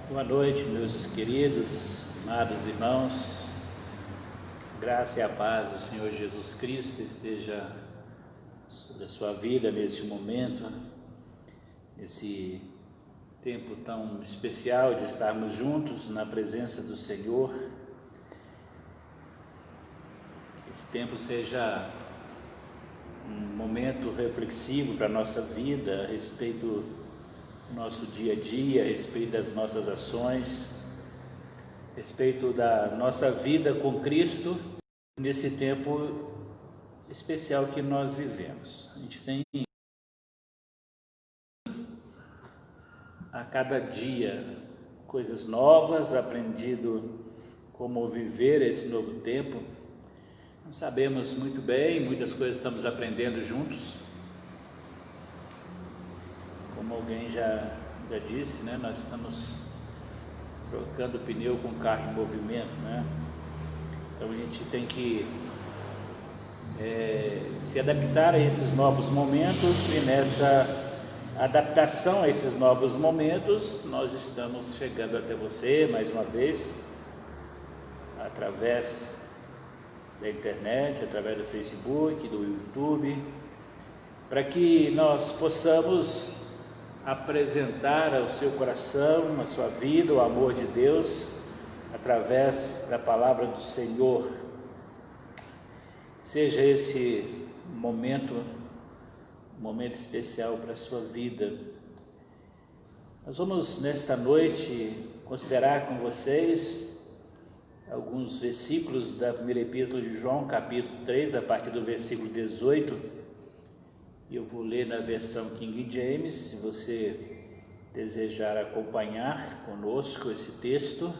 Boa noite, meus queridos, amados irmãos. Graça e a paz do Senhor Jesus Cristo esteja sobre a sua vida nesse momento, nesse tempo tão especial de estarmos juntos na presença do Senhor. Que esse tempo seja um momento reflexivo para a nossa vida a respeito nosso dia a dia, a respeito das nossas ações, a respeito da nossa vida com Cristo, nesse tempo especial que nós vivemos. A gente tem a cada dia coisas novas, aprendido como viver esse novo tempo. Não sabemos muito bem, muitas coisas estamos aprendendo juntos. Como alguém já disse, né? Nós estamos trocando pneu com carro em movimento, né? Então a gente tem que se adaptar a esses novos momentos, e nessa adaptação a esses novos momentos nós estamos chegando até você mais uma vez, através da internet, através do Facebook, do YouTube, para que nós possamos apresentar ao seu coração, à sua vida, o amor de Deus, através da palavra do Senhor. Seja esse momento um momento especial para a sua vida. Nós vamos nesta noite considerar com vocês alguns versículos da primeira epístola de João, capítulo 3, a partir do versículo 18. Eu vou ler na versão King James. Se você desejar acompanhar conosco esse texto,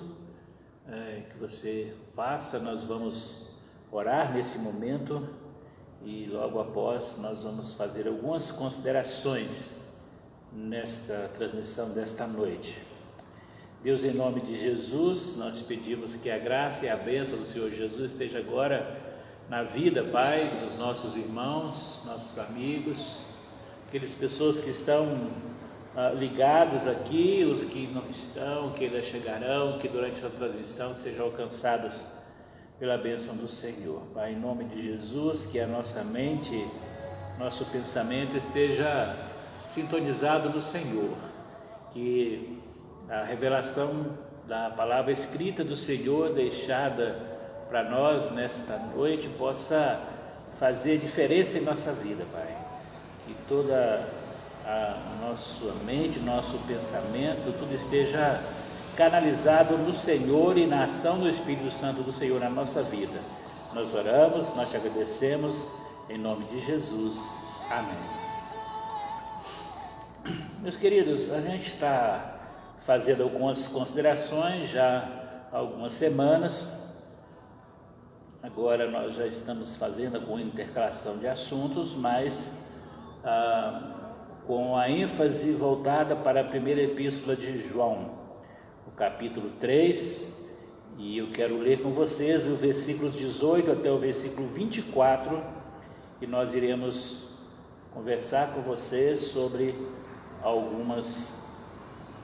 que você faça. Nós vamos orar nesse momento e logo após nós vamos fazer algumas considerações nesta transmissão desta noite. Deus, em nome de Jesus, nós pedimos que a graça e a bênção do Senhor Jesus esteja agora na vida, Pai, dos nossos irmãos, nossos amigos, aquelas pessoas que estão ligados aqui, os que não estão, que ainda chegarão, que durante a transmissão sejam alcançados pela bênção do Senhor. Pai, em nome de Jesus, que a nossa mente, nosso pensamento esteja sintonizado no Senhor, que a revelação da palavra escrita do Senhor deixada para nós nesta noite possa fazer diferença em nossa vida, Pai. Que toda a nossa mente, nosso pensamento, tudo esteja canalizado no Senhor e na ação do Espírito Santo do Senhor na nossa vida. Nós oramos, nós te agradecemos, em nome de Jesus. Amém. Meus queridos, a gente está fazendo algumas considerações já há algumas semanas. Agora nós já estamos fazendo alguma intercalação de assuntos, mas com a ênfase voltada para a primeira epístola de João, o capítulo 3, e eu quero ler com vocês o versículo 18 até o versículo 24, e nós iremos conversar com vocês sobre algumas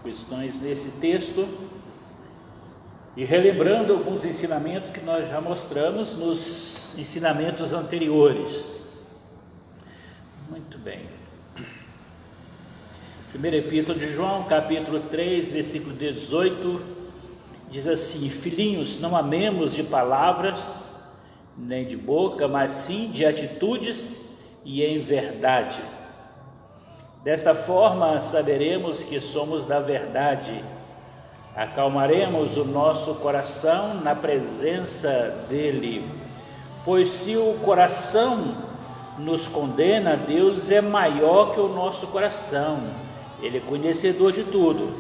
questões nesse texto, e relembrando alguns ensinamentos que nós já mostramos nos ensinamentos anteriores. Muito bem. Primeira epístola de João, capítulo 3, versículo 18, diz assim: Filhinhos, não amemos de palavras, nem de boca, mas sim de atitudes e em verdade. Desta forma saberemos que somos da verdade, acalmaremos o nosso coração na presença dele, pois se o coração nos condena, Deus é maior que o nosso coração, Ele é conhecedor de tudo.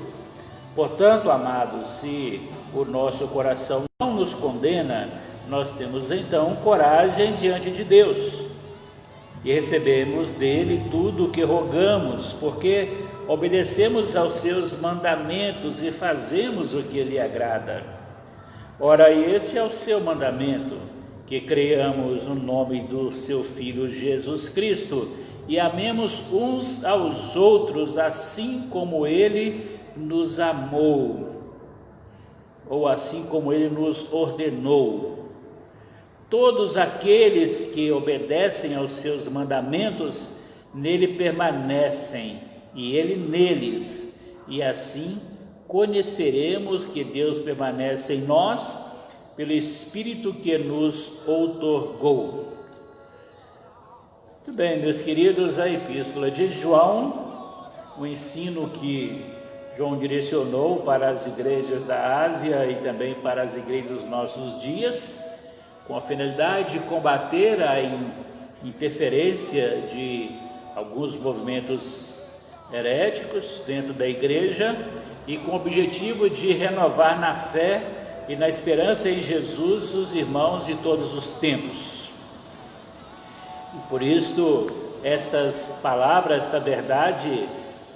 Portanto, amados, se o nosso coração não nos condena, nós temos então coragem diante de Deus e recebemos dele tudo o que rogamos, porque obedecemos aos seus mandamentos e fazemos o que lhe agrada. Ora, esse é o seu mandamento, que creiamos no nome do seu Filho Jesus Cristo e amemos uns aos outros assim como ele nos amou, ou assim como ele nos ordenou. Todos aqueles que obedecem aos seus mandamentos nele permanecem e ele neles, e assim conheceremos que Deus permanece em nós pelo Espírito que nos outorgou. Muito bem, meus queridos, a epístola de João, o ensino que João direcionou para as igrejas da Ásia e também para as igrejas dos nossos dias, com a finalidade de combater a interferência de alguns movimentos heréticos dentro da igreja e com o objetivo de renovar na fé e na esperança em Jesus os irmãos de todos os tempos. E por isso, estas palavras, esta verdade,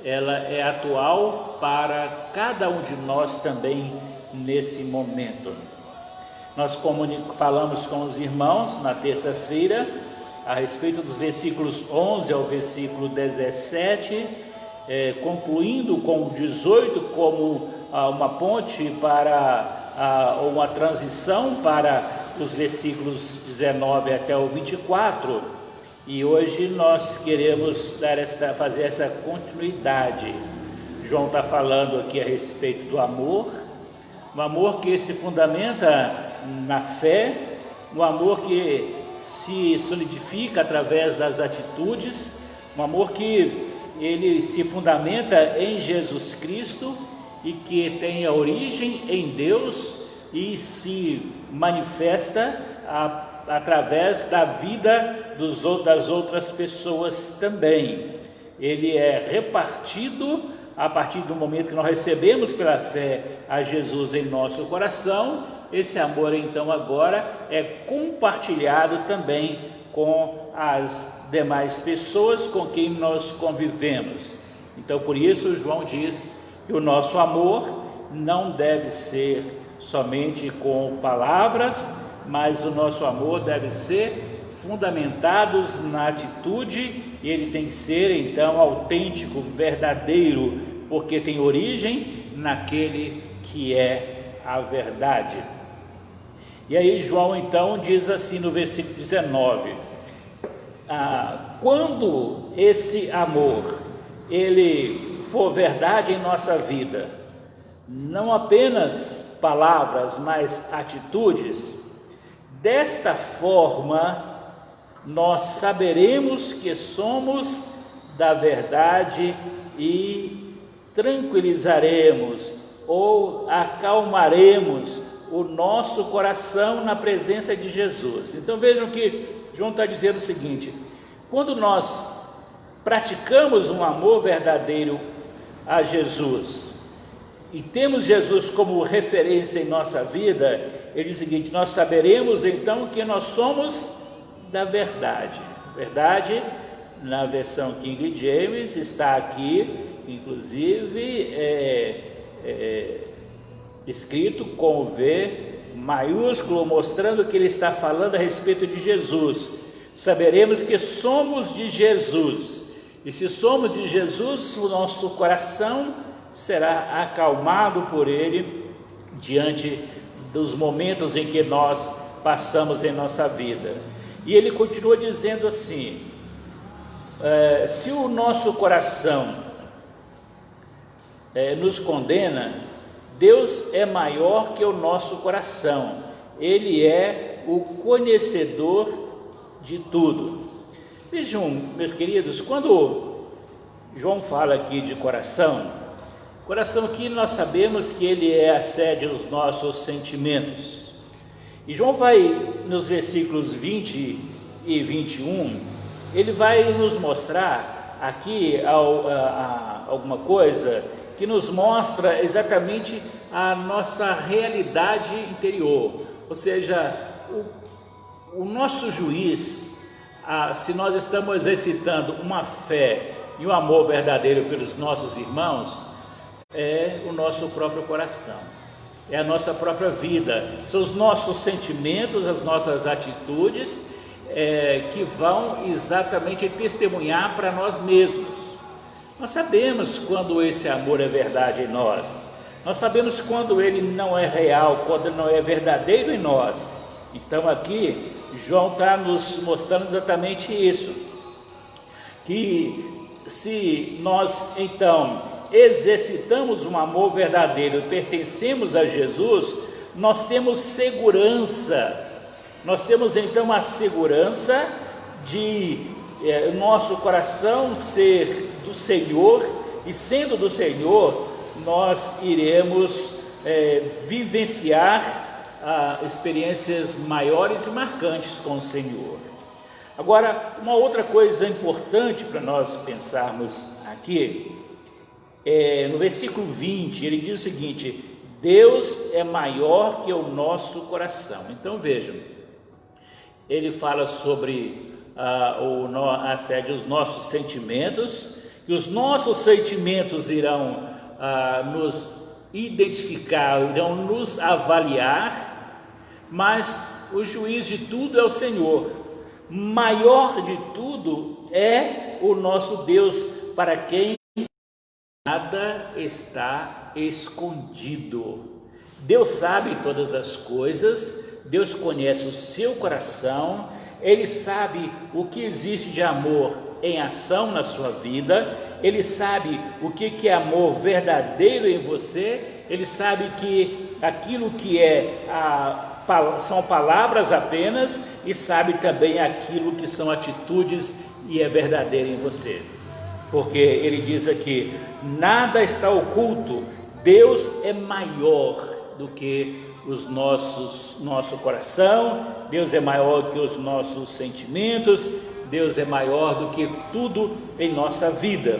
ela é atual para cada um de nós também nesse momento. Nós falamos com os irmãos na terça-feira a respeito dos versículos 11 ao versículo 17, concluindo com o 18 como uma ponte para uma transição para os versículos 19 até o 24, e hoje nós queremos fazer essa continuidade. João está falando aqui a respeito do amor, um amor que se fundamenta na fé, um amor que se solidifica através das atitudes, um amor que ele se fundamenta em Jesus Cristo e que tem a origem em Deus e se manifesta através da vida das outras pessoas também. Ele é repartido a partir do momento que nós recebemos pela fé a Jesus em nosso coração. Esse amor então agora é compartilhado também com as demais pessoas com quem nós convivemos. Então, por isso, João diz que o nosso amor não deve ser somente com palavras, mas o nosso amor deve ser fundamentados na atitude, e ele tem que ser então autêntico, verdadeiro, porque tem origem naquele que é a verdade. E aí João então diz assim no versículo 19, quando esse amor ele for verdade em nossa vida, não apenas palavras, mas atitudes, desta forma nós saberemos que somos da verdade e tranquilizaremos ou acalmaremos o nosso coração na presença de Jesus. Então vejam que João está dizendo o seguinte: quando nós praticamos um amor verdadeiro a Jesus e temos Jesus como referência em nossa vida, ele diz o seguinte: nós saberemos então que nós somos da verdade. Verdade, na versão King James, está aqui, inclusive, escrito com V maiúsculo, mostrando que ele está falando a respeito de Jesus. Saberemos que somos de Jesus, e se somos de Jesus, o nosso coração será acalmado por ele diante dos momentos em que nós passamos em nossa vida. E ele continua dizendo assim: se o nosso coração nos condena, Deus é maior que o nosso coração, ele é o conhecedor de tudo. Vejam, meus queridos, quando João fala aqui de coração aqui nós sabemos que ele é a sede dos nossos sentimentos. E João vai, nos versículos 20 e 21, ele vai nos mostrar aqui alguma coisa que nos mostra exatamente a nossa realidade interior, ou seja, o nosso juiz, se nós estamos exercitando uma fé e um amor verdadeiro pelos nossos irmãos, é o nosso próprio coração, é a nossa própria vida, são os nossos sentimentos, as nossas atitudes que vão exatamente testemunhar para nós mesmos. Nós sabemos quando esse amor é verdade em nós, nós sabemos quando ele não é real, quando ele não é verdadeiro em nós. Então aqui João está nos mostrando exatamente isso, que se nós então exercitamos um amor verdadeiro, pertencemos a Jesus, nós temos segurança, nós temos então a segurança de nosso coração ser do Senhor, e sendo do Senhor, nós iremos vivenciar experiências maiores e marcantes com o Senhor. Agora, uma outra coisa importante para nós pensarmos aqui, no versículo 20, ele diz o seguinte: Deus é maior que o nosso coração. Então vejam, ele fala sobre a sede dos nossos sentimentos, que os nossos sentimentos irão nos identificar, irão nos avaliar, mas o juiz de tudo é o Senhor. Maior de tudo é o nosso Deus, para quem nada está escondido. Deus sabe todas as coisas, Deus conhece o seu coração, Ele sabe o que existe de amor em ação na sua vida, Ele sabe o que é amor verdadeiro em você, Ele sabe que aquilo que são palavras apenas, e sabe também aquilo que são atitudes e é verdadeiro em você. Porque ele diz aqui: nada está oculto, Deus é maior do que nosso coração, Deus é maior que os nossos sentimentos, Deus é maior do que tudo em nossa vida.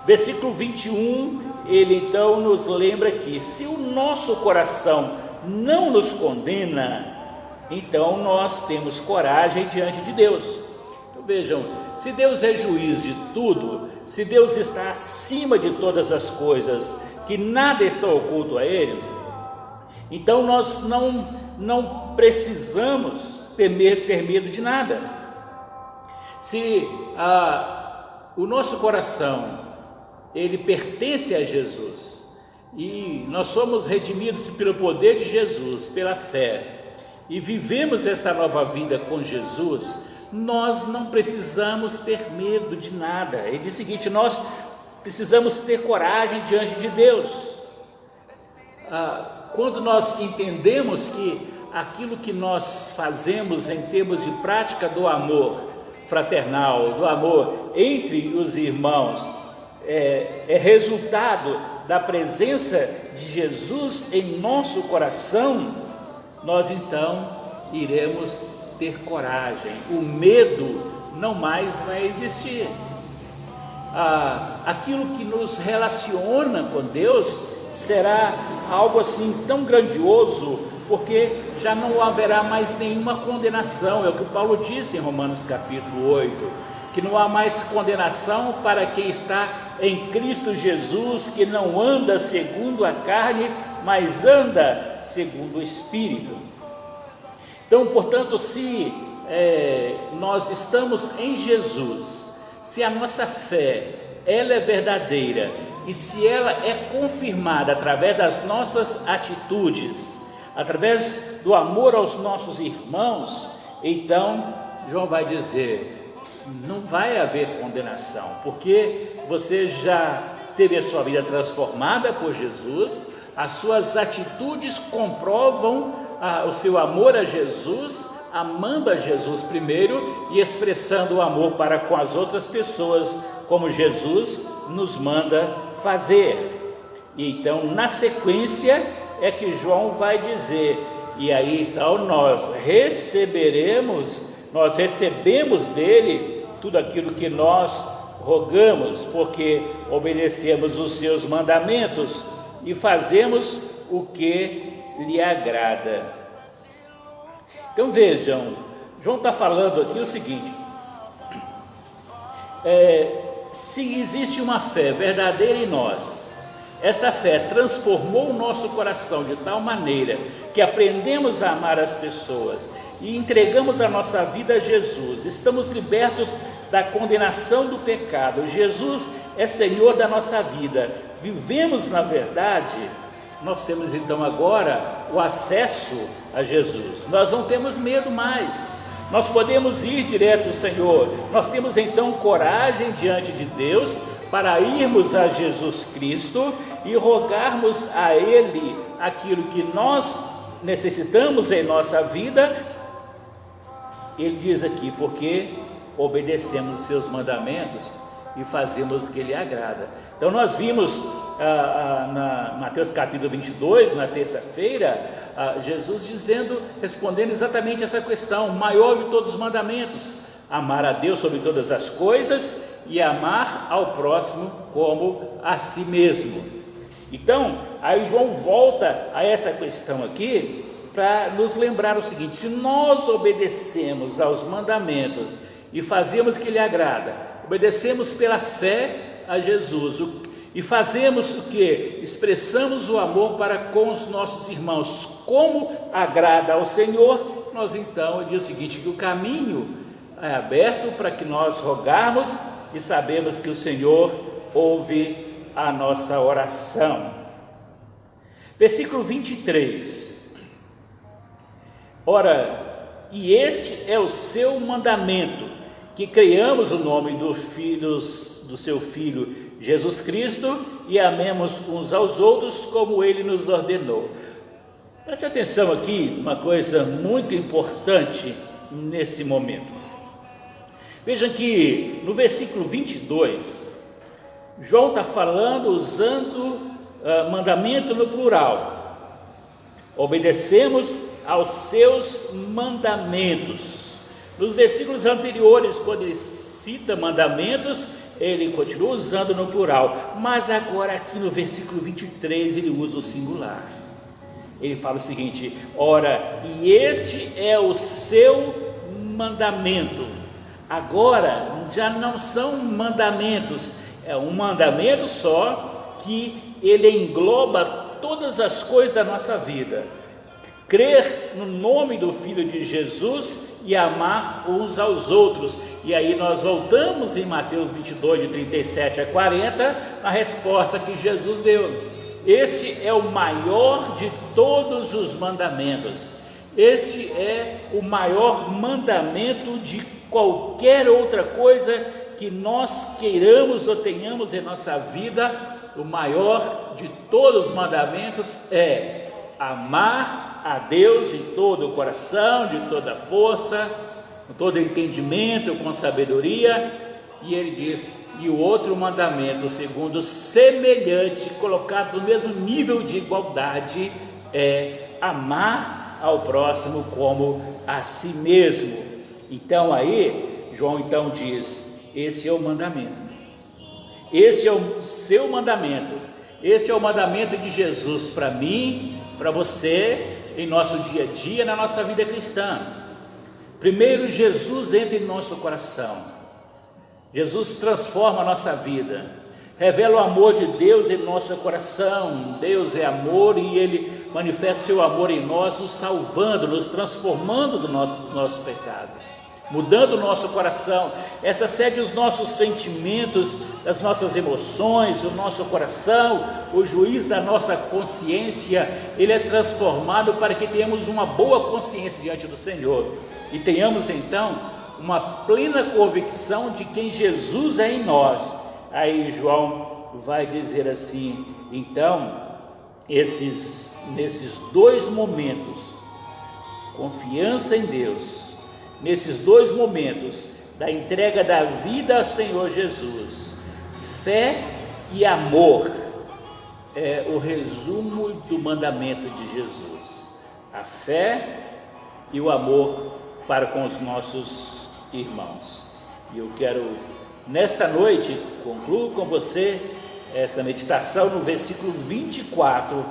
Versículo 21, ele então nos lembra que se o nosso coração não nos condena, então nós temos coragem diante de Deus. Então vejam, se Deus é juiz de tudo, se Deus está acima de todas as coisas, que nada está oculto a Ele, então nós não precisamos ter medo de nada. Se o nosso coração, ele pertence a Jesus, e nós somos redimidos pelo poder de Jesus, pela fé, e vivemos essa nova vida com Jesus, nós não precisamos ter medo de nada. Ele diz o seguinte: nós precisamos ter coragem diante de Deus. Quando nós entendemos que aquilo que nós fazemos em termos de prática do amor fraternal, do amor entre os irmãos, é resultado da presença de Jesus em nosso coração, nós então iremos ter coragem. O medo não mais vai existir. Aquilo que nos relaciona com Deus será algo assim tão grandioso, porque já não haverá mais nenhuma condenação. É o que Paulo disse em Romanos capítulo 8, que não há mais condenação para quem está em Cristo Jesus, que não anda segundo a carne, mas anda segundo o Espírito. Então, portanto, se nós estamos em Jesus, se a nossa fé ela é verdadeira, e se ela é confirmada através das nossas atitudes, através do amor aos nossos irmãos, então João vai dizer: não vai haver condenação, porque você já teve a sua vida transformada por Jesus, as suas atitudes comprovam o seu amor a Jesus, amando a Jesus primeiro e expressando o amor para com as outras pessoas, como Jesus nos manda fazer. E então, na sequência, é que João vai dizer: e aí então nós recebemos dele tudo aquilo que nós rogamos, porque obedecemos os seus mandamentos e fazemos o que lhe agrada. Então vejam, João está falando aqui o seguinte: se existe uma fé verdadeira em nós, essa fé transformou o nosso coração de tal maneira que aprendemos a amar as pessoas e entregamos a nossa vida a Jesus, estamos libertos da condenação do pecado, Jesus é Senhor da nossa vida, vivemos na verdade, nós temos então agora o acesso a Jesus, nós não temos medo mais, nós podemos ir direto ao Senhor, nós temos então coragem diante de Deus para irmos a Jesus Cristo e rogarmos a Ele aquilo que nós necessitamos em nossa vida. Ele diz aqui: porque obedecemos os seus mandamentos e fazemos o que Ele agrada. Então nós vimos na Mateus capítulo 22, na terça-feira, Jesus respondendo exatamente essa questão: o maior de todos os mandamentos, amar a Deus sobre todas as coisas e amar ao próximo como a si mesmo. Então, aí João volta a essa questão aqui para nos lembrar o seguinte: se nós obedecemos aos mandamentos e fazemos o que lhe agrada, obedecemos pela fé a Jesus e fazemos o que? Expressamos o amor para com os nossos irmãos como agrada ao Senhor, nós então diz o seguinte: que o caminho é aberto para que nós rogarmos e sabemos que o Senhor ouve a nossa oração. Versículo 23: ora, e este é o seu mandamento, que creiamos o nome do seu Filho Jesus Cristo e amemos uns aos outros como Ele nos ordenou. Preste atenção aqui, uma coisa muito importante nesse momento. Vejam que no versículo 22, João está falando usando mandamento no plural. Obedecemos aos seus mandamentos. Nos versículos anteriores, quando ele cita mandamentos, ele continua usando no plural, mas agora aqui no versículo 23 ele usa o singular. Ele fala o seguinte: ora, e este é o seu mandamento. Agora já não são mandamentos, é um mandamento só, que ele engloba todas as coisas da nossa vida: crer no nome do Filho de Jesus e amar uns aos outros. E aí nós voltamos em Mateus 22, de 37 a 40, a resposta que Jesus deu. Esse é o maior de todos os mandamentos. Esse é o maior mandamento de qualquer outra coisa que nós queiramos ou tenhamos em nossa vida. O maior de todos os mandamentos é amar a Deus de todo o coração, de toda a força, com todo entendimento, com sabedoria. E ele diz: e o outro mandamento, o segundo, semelhante, colocado no mesmo nível de igualdade, é amar ao próximo como a si mesmo. Então aí, João então diz: esse é o mandamento, esse é o seu mandamento, esse é o mandamento de Jesus para mim, para você, em nosso dia a dia, na nossa vida cristã. Primeiro, Jesus entra em nosso coração. Jesus transforma a nossa vida, revela o amor de Deus em nosso coração. Deus é amor e Ele manifesta seu amor em nós, nos salvando, nos transformando dos nossos pecados, mudando o nosso coração. Essa sede os nossos sentimentos, as nossas emoções, o nosso coração, o juiz da nossa consciência, ele é transformado para que tenhamos uma boa consciência diante do Senhor e tenhamos então uma plena convicção de quem Jesus é em nós. Aí João vai dizer assim: então, nesses dois momentos, confiança em Deus, nesses dois momentos da entrega da vida ao Senhor Jesus, fé e amor, é o resumo do mandamento de Jesus: a fé e o amor para com os nossos irmãos. E eu quero, nesta noite, concluo com você essa meditação no versículo 24: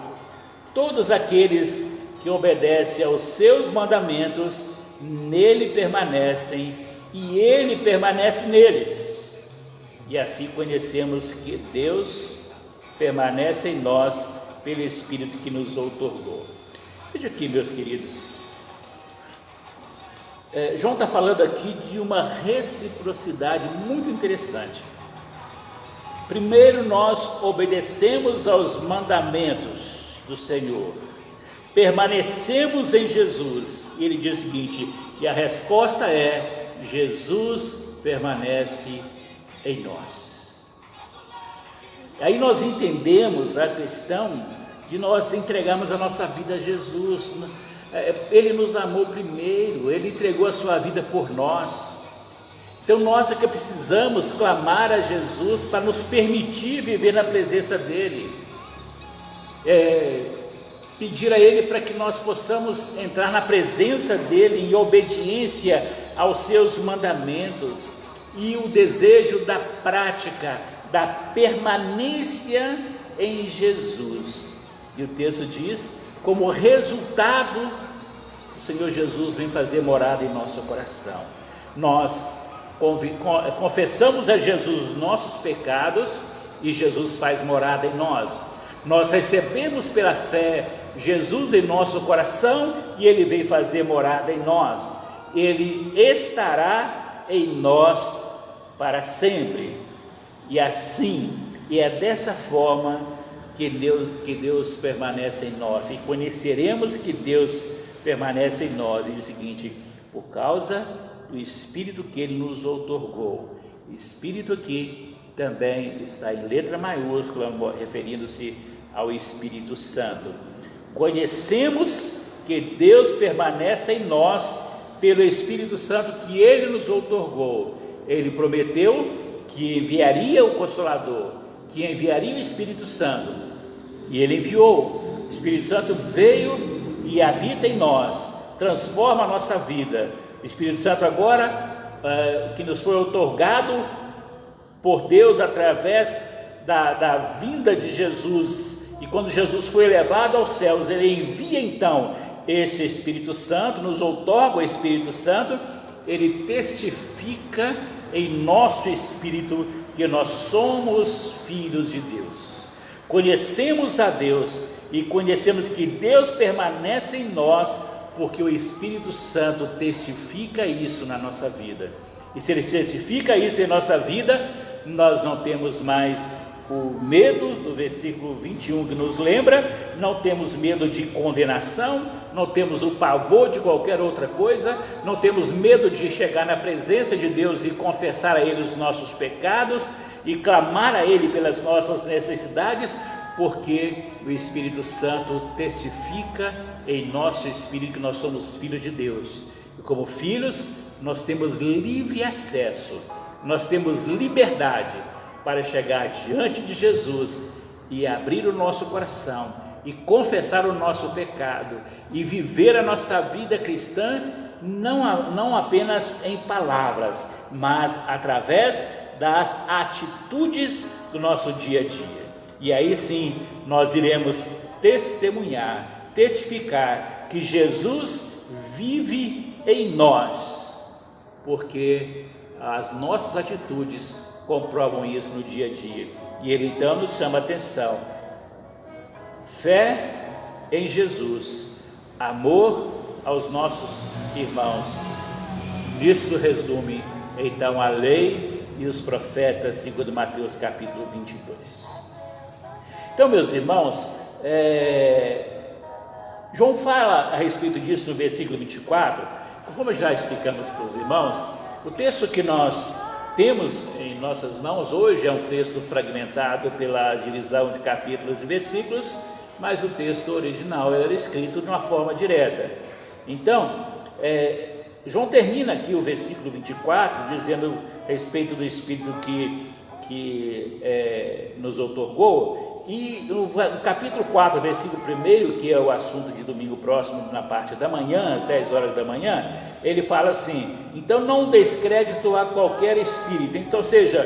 todos aqueles que obedecem aos seus mandamentos, nele permanecem e ele permanece neles. E assim conhecemos que Deus permanece em nós pelo Espírito que nos outorgou. Veja aqui, meus queridos, João está falando aqui de uma reciprocidade muito interessante. Primeiro, nós obedecemos aos mandamentos do Senhor, permanecemos em Jesus, e ele diz o seguinte, e a resposta é: Jesus permanece em nós. Aí nós entendemos a questão de nós entregarmos a nossa vida a Jesus. Ele nos amou primeiro, Ele entregou a sua vida por nós. Então nós é que precisamos clamar a Jesus para nos permitir viver na presença dEle, pedir a Ele para que nós possamos entrar na presença dEle em obediência aos seus mandamentos, e o desejo da prática, da permanência em Jesus. E o texto diz: como resultado, o Senhor Jesus vem fazer morada em nosso coração. Nós confessamos a Jesus os nossos pecados e Jesus faz morada em nós. Nós recebemos pela fé Jesus em nosso coração e Ele vem fazer morada em nós. Ele estará em nós para sempre. E assim, e é dessa forma que Deus permanece em nós, e conheceremos que Deus permanece em nós. E diz o seguinte: por causa do Espírito que Ele nos outorgou. O Espírito aqui também está em letra maiúscula, referindo-se ao Espírito Santo. Conhecemos que Deus permanece em nós pelo Espírito Santo que Ele nos outorgou. Ele prometeu que enviaria o Consolador, que enviaria o Espírito Santo, e Ele enviou. O Espírito Santo veio e habita em nós, transforma a nossa vida. O Espírito Santo agora, que nos foi outorgado por Deus através da vinda de Jesus E quando Jesus foi elevado aos céus, ele envia então esse Espírito Santo, nos outorga o Espírito Santo, ele testifica em nosso espírito que nós somos filhos de Deus. Conhecemos a Deus e conhecemos que Deus permanece em nós, porque o Espírito Santo testifica isso na nossa vida. E se ele testifica isso em nossa vida, nós não temos mais o medo, do versículo 21 que nos lembra, não temos medo de condenação, não temos o pavor de qualquer outra coisa, não temos medo de chegar na presença de Deus e confessar a Ele os nossos pecados e clamar a Ele pelas nossas necessidades, porque o Espírito Santo testifica em nosso espírito que nós somos filhos de Deus. E como filhos, nós temos livre acesso, nós temos liberdade para chegar diante de Jesus e abrir o nosso coração e confessar o nosso pecado e viver a nossa vida cristã não apenas em palavras, mas através das atitudes do nosso dia a dia. E aí sim nós iremos testemunhar, testificar que Jesus vive em nós, porque as nossas atitudes comprovam isso no dia a dia. E ele então nos chama a atenção: fé em Jesus, amor aos nossos irmãos. Isso resume então a lei e os profetas, segundo Mateus capítulo 22. Então, meus irmãos, João fala a respeito disso no versículo 24, conforme já explicamos para os irmãos. O texto que nós temos em nossas mãos hoje é um texto fragmentado pela divisão de capítulos e versículos, mas o texto original era escrito de uma forma direta. Então, João termina aqui o versículo 24 dizendo a respeito do Espírito que nos outorgou, e no capítulo 4, versículo 1, que é o assunto de domingo próximo, na parte da manhã, às 10 horas da manhã, ele fala assim: então não descrédito a qualquer espírito. Então, ou seja,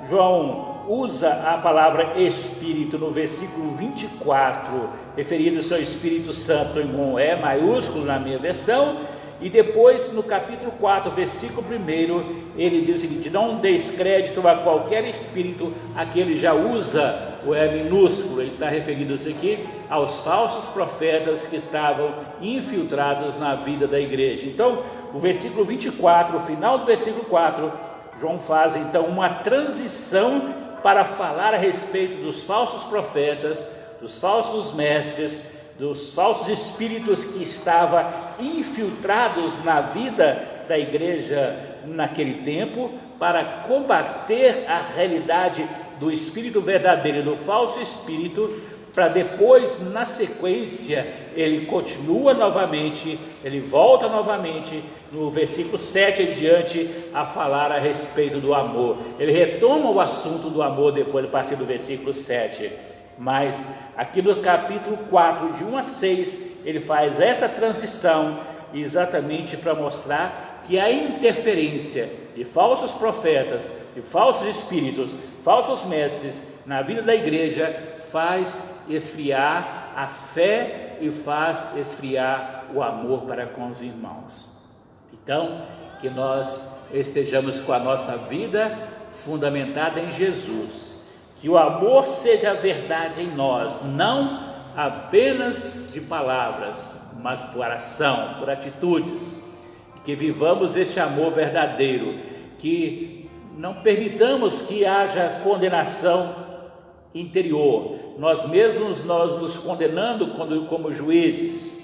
João usa a palavra Espírito no versículo 24, referindo-se ao Espírito Santo em E maiúsculo na minha versão, e depois no capítulo 4, versículo 1, ele diz o seguinte: não descrédito a qualquer espírito. Aqui ele já usa o E minúsculo, ele está referindo-se aqui aos falsos profetas que estavam infiltrados na vida da igreja. Então, o versículo 24, o final do versículo 4, João faz então uma transição para falar a respeito dos falsos profetas, dos falsos mestres, dos falsos espíritos que estavam infiltrados na vida da igreja naquele tempo, para combater a realidade do espírito verdadeiro e do falso espírito, para depois, na sequência, ele continua novamente, ele volta novamente no versículo 7 em diante a falar a respeito do amor. Ele retoma o assunto do amor depois, a partir do versículo 7. Mas aqui no capítulo 4, de 1 a 6, ele faz essa transição exatamente para mostrar que a interferência de falsos profetas, de falsos espíritos, falsos mestres na vida da igreja faz esfriar a fé e faz esfriar o amor para com os irmãos. Então, que nós estejamos com a nossa vida fundamentada em Jesus, que o amor seja a verdade em nós, não apenas de palavras, mas por ação, por atitudes, que vivamos este amor verdadeiro, que não permitamos que haja condenação interior, nós mesmos nos condenando como juízes,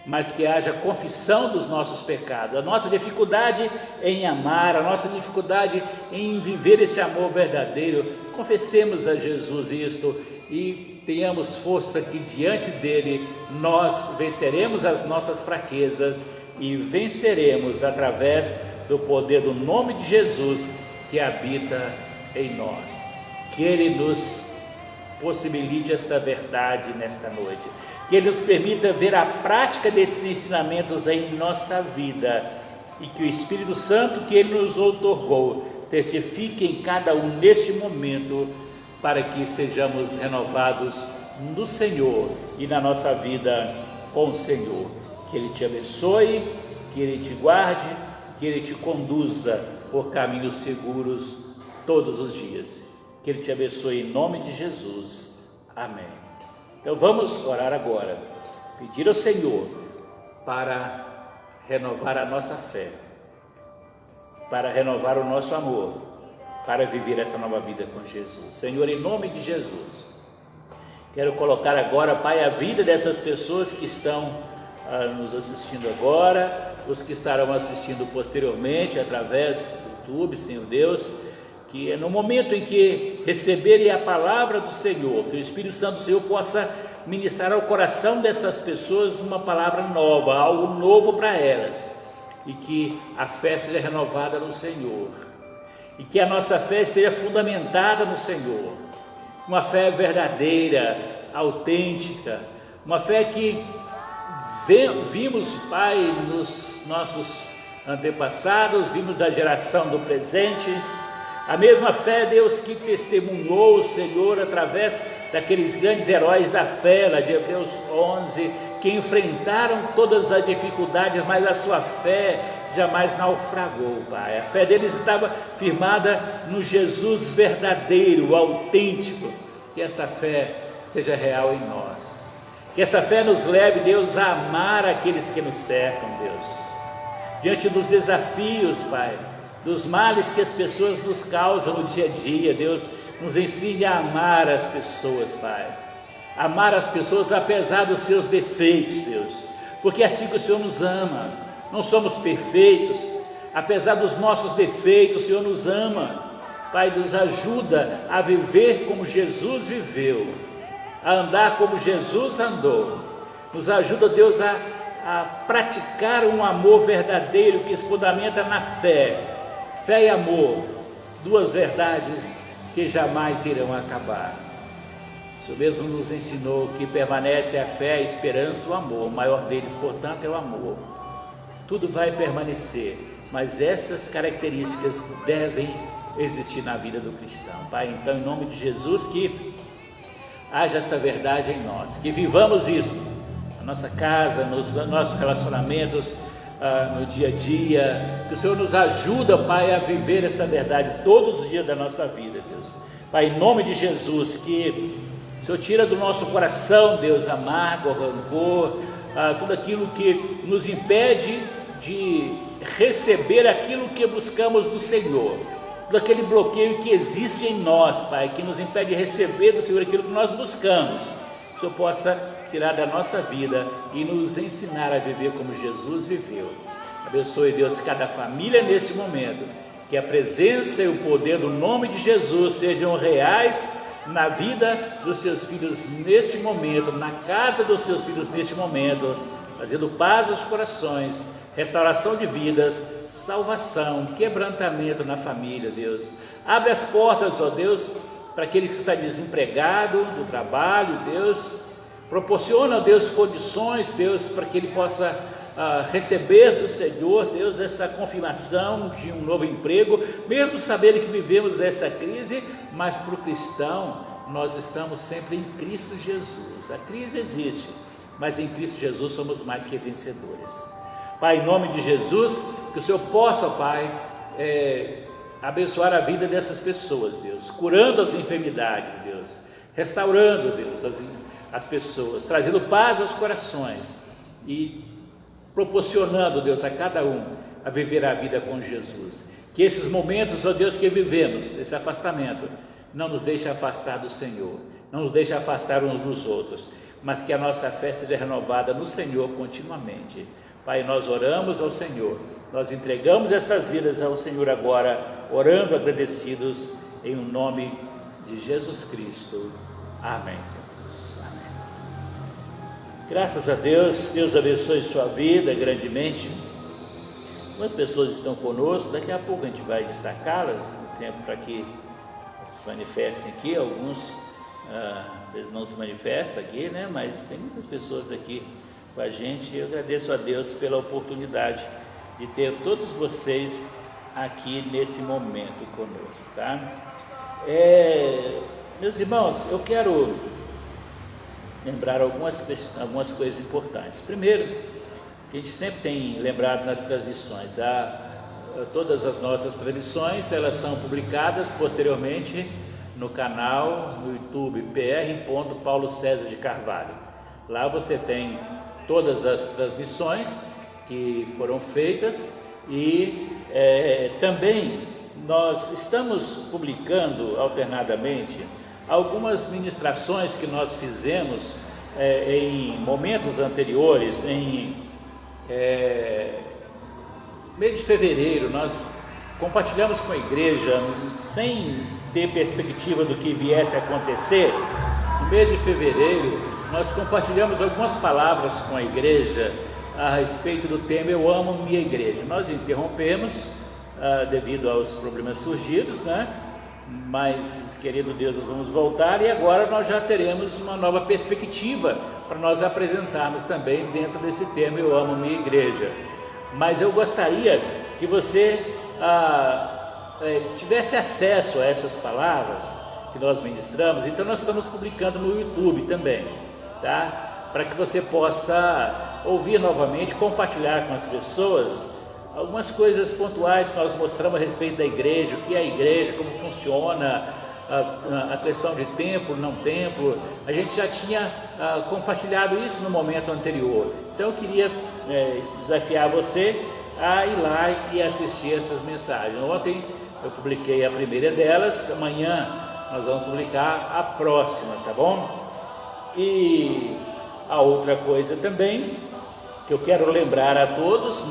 mas que haja confissão dos nossos pecados. A nossa dificuldade em amar, a nossa dificuldade em viver esse amor verdadeiro, confessemos a Jesus isto e tenhamos força que diante dele nós venceremos as nossas fraquezas e venceremos através do poder do nome de Jesus que habita em nós. Que ele nos possibilite esta verdade nesta noite, que ele nos permita ver a prática desses ensinamentos em nossa vida e que o Espírito Santo que ele nos outorgou testifique em cada um neste momento para que sejamos renovados no Senhor e na nossa vida com o Senhor. Que Ele te abençoe, que Ele te guarde, que Ele te conduza por caminhos seguros todos os dias. Que Ele te abençoe em nome de Jesus. Amém. Então vamos orar agora, pedir ao Senhor para renovar a nossa fé, para renovar o nosso amor, para viver essa nova vida com Jesus. Senhor, em nome de Jesus, quero colocar agora, Pai, a vida dessas pessoas que estão nos assistindo agora, os que estarão assistindo posteriormente através do YouTube, Senhor Deus, que no momento em que receberem a palavra do Senhor, que o Espírito Santo do Senhor possa ministrar ao coração dessas pessoas uma palavra nova, algo novo para elas, e que a fé seja renovada no Senhor, e que a nossa fé esteja fundamentada no Senhor, uma fé verdadeira, autêntica, uma fé que vimos, Pai, nos nossos antepassados, vimos da geração do presente, a mesma fé, Deus, que testemunhou o Senhor através daqueles grandes heróis da fé, lá de Hebreus 11, que enfrentaram todas as dificuldades, mas a sua fé jamais naufragou, Pai. A fé deles estava firmada no Jesus verdadeiro, autêntico. Que essa fé seja real em nós. Que essa fé nos leve, Deus, a amar aqueles que nos cercam, Deus. Diante dos desafios, Pai, dos males que as pessoas nos causam no dia a dia, Deus, nos ensine a amar as pessoas, Pai. Amar as pessoas apesar dos seus defeitos, Deus, porque é assim que o Senhor nos ama. Não somos perfeitos, apesar dos nossos defeitos, o Senhor nos ama. Pai, nos ajuda a viver como Jesus viveu, a andar como Jesus andou. Nos ajuda, Deus, a praticar um amor verdadeiro que se fundamenta na fé. Fé e amor, duas verdades que jamais irão acabar. O Senhor mesmo nos ensinou que permanece a fé, a esperança e o amor. O maior deles, portanto, é o amor. Tudo vai permanecer, mas essas características devem existir na vida do cristão. Pai, então, em nome de Jesus, que haja essa verdade em nós, que vivamos isso na nossa casa, nos nossos relacionamentos, no dia a dia, que o Senhor nos ajuda, Pai, a viver essa verdade todos os dias da nossa vida, Deus. Pai, em nome de Jesus, que o Senhor tira do nosso coração, Deus, amargo, rancor, tudo aquilo que nos impede de receber aquilo que buscamos do Senhor, todo aquele bloqueio que existe em nós, Pai, que nos impede de receber do Senhor aquilo que nós buscamos. Que o Senhor possa tirar da nossa vida e nos ensinar a viver como Jesus viveu. Abençoe, Deus, cada família nesse momento, que a presença e o poder do nome de Jesus sejam reais na vida dos seus filhos neste momento, na casa dos seus filhos neste momento, fazendo paz aos corações, restauração de vidas, salvação, quebrantamento na família, Deus. Abre as portas, ó Deus, para aquele que está desempregado do trabalho, Deus. Proporciona, Deus, condições, Deus, para que ele possa receber do Senhor, Deus, essa confirmação de um novo emprego, mesmo sabendo que vivemos essa crise, mas para o cristão, nós estamos sempre em Cristo Jesus. A crise existe, mas em Cristo Jesus somos mais que vencedores. Pai, em nome de Jesus, que o Senhor possa, Pai, abençoar a vida dessas pessoas, Deus, curando as enfermidades, Deus, restaurando, Deus, as pessoas, trazendo paz aos corações e proporcionando, Deus, a cada um a viver a vida com Jesus. Que esses momentos, ó Deus, que vivemos, esse afastamento, não nos deixe afastar do Senhor, não nos deixe afastar uns dos outros, mas que a nossa fé seja renovada no Senhor continuamente. Pai, nós oramos ao Senhor, nós entregamos estas vidas ao Senhor agora, orando agradecidos em nome de Jesus Cristo. Amém, Senhor. Graças a Deus, Deus abençoe sua vida grandemente. Algumas pessoas estão conosco, daqui a pouco a gente vai destacá-las, no tempo para que se manifestem aqui. Alguns às vezes não se manifestam aqui, né? Mas tem muitas pessoas aqui com a gente. Eu agradeço a Deus pela oportunidade de ter todos vocês aqui nesse momento conosco, tá? Meus irmãos, eu quero lembrar algumas coisas importantes. Primeiro, que a gente sempre tem lembrado nas transmissões, todas as nossas transmissões, elas são publicadas posteriormente no canal no YouTube PR. Paulo César de Carvalho. Lá você tem todas as transmissões que foram feitas e também nós estamos publicando alternadamente algumas ministrações que nós fizemos em momentos anteriores. Em mês de fevereiro nós compartilhamos com a igreja, sem ter perspectiva do que viesse a acontecer. No mês de fevereiro nós compartilhamos algumas palavras com a igreja a respeito do tema Eu Amo Minha Igreja. Nós interrompemos devido aos problemas surgidos, né? Mas, querido Deus, nós vamos voltar e agora nós já teremos uma nova perspectiva para nós apresentarmos também dentro desse tema Eu Amo Minha Igreja. Mas eu gostaria que você tivesse acesso a essas palavras que nós ministramos. Então nós estamos publicando no YouTube também, tá? Para que você possa ouvir novamente, compartilhar com as pessoas algumas coisas pontuais que nós mostramos a respeito da igreja, o que é a igreja, como funciona, a questão de templo, não templo. A gente já tinha compartilhado isso no momento anterior. Então eu queria desafiar você a ir lá e assistir essas mensagens. Ontem eu publiquei a primeira delas, amanhã nós vamos publicar a próxima, tá bom? E a outra coisa também que eu quero lembrar a todos,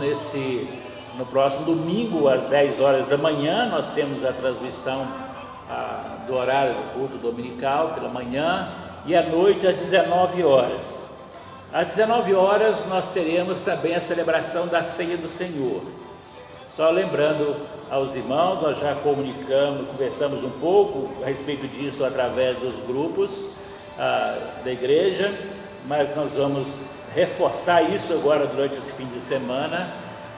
no próximo domingo às 10 horas da manhã nós temos a transmissão do horário do culto dominical pela manhã, e à noite às 19 horas. Às 19 horas nós teremos também a celebração da Ceia do Senhor. Só lembrando aos irmãos, nós já conversamos um pouco a respeito disso através dos grupos da igreja, mas nós vamos reforçar isso agora durante esse fim de semana.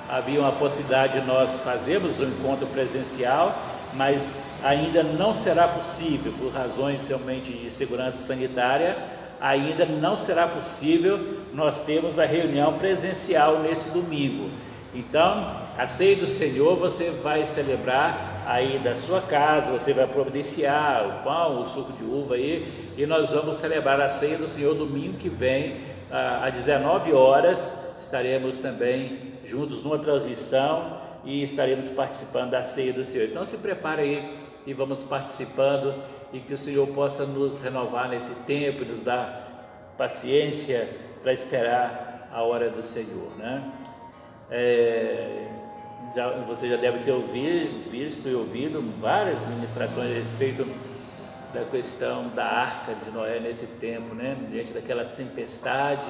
Havia uma possibilidade de nós fazermos um encontro presencial, mas ainda não será possível, por razões realmente de segurança sanitária, ainda não será possível nós termos a reunião presencial nesse domingo. Então, a Ceia do Senhor você vai celebrar aí da sua casa, você vai providenciar o pão, o suco de uva aí, e nós vamos celebrar a Ceia do Senhor domingo que vem, às 19 horas, estaremos também juntos numa transmissão e estaremos participando da Ceia do Senhor. Então se prepare aí e vamos participando, e que o Senhor possa nos renovar nesse tempo e nos dar paciência para esperar a hora do Senhor, né? Você já deve ter visto e ouvido várias ministrações a respeito da questão da arca de Noé nesse tempo, né? Diante daquela tempestade,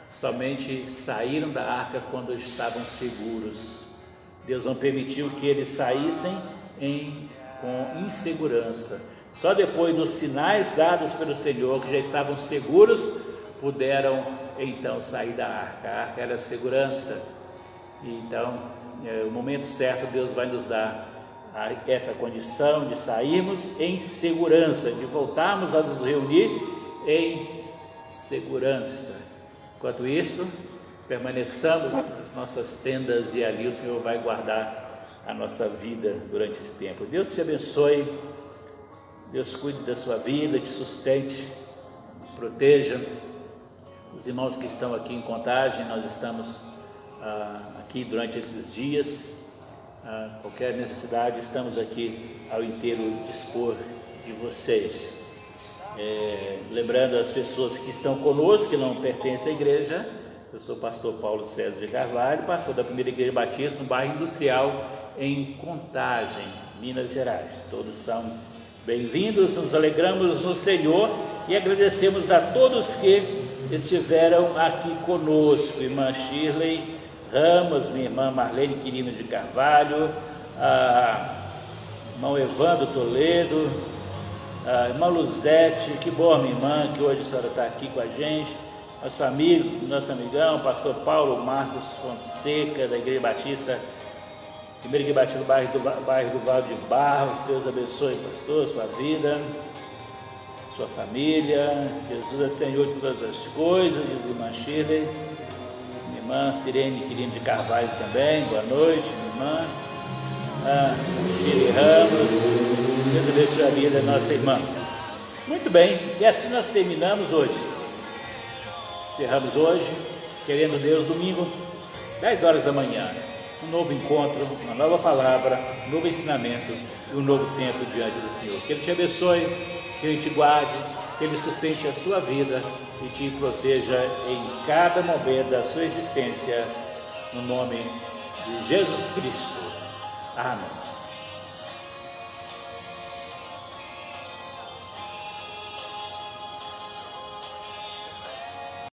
somente saíram da arca quando estavam seguros. Deus não permitiu que eles saíssem com insegurança. Só depois dos sinais dados pelo Senhor, que já estavam seguros, puderam então sair da arca. A arca era a segurança. Então, o momento certo, Deus vai nos dar essa condição de sairmos em segurança, de voltarmos a nos reunir em segurança. Enquanto isso, permaneçamos nas nossas tendas e ali o Senhor vai guardar a nossa vida durante esse tempo. Deus te abençoe, Deus cuide da sua vida, te sustente, proteja os irmãos que estão aqui em Contagem. Nós estamos aqui durante esses dias, qualquer necessidade, estamos aqui ao inteiro dispor de vocês. Lembrando as pessoas que estão conosco, que não pertencem à igreja, eu sou o pastor Paulo César de Carvalho, pastor da Primeira Igreja Batista no bairro Industrial, em Contagem, Minas Gerais. Todos são bem-vindos, nos alegramos no Senhor e agradecemos a todos que estiveram aqui conosco. Irmã Shirley Ramos, minha irmã Marlene Quirino de Carvalho, irmão Evandro Toledo, irmã Luzete, que boa minha irmã, que hoje a senhora está aqui com a gente, nosso amigo, nosso amigão, pastor Paulo Marcos Fonseca, da Igreja Batista, Primeira Igreja Batista do bairro do Vale de Barros. Deus abençoe, pastor, sua vida. sua família. Jesus é Senhor de todas as coisas, diz a irmã Shirley. Minha irmã Sirene Quirino de Carvalho também, boa noite, minha irmã. Shirley Ramos, Deus abençoe a vida da nossa irmã. Muito bem, e assim nós terminamos hoje. Encerramos hoje, querendo Deus, domingo, 10 horas da manhã. Um novo encontro, uma nova palavra, um novo ensinamento e um novo tempo diante do Senhor. Que Ele te abençoe, que Ele te guarde, que Ele sustente a sua vida e te proteja em cada momento da sua existência, no nome de Jesus Cristo. Amém.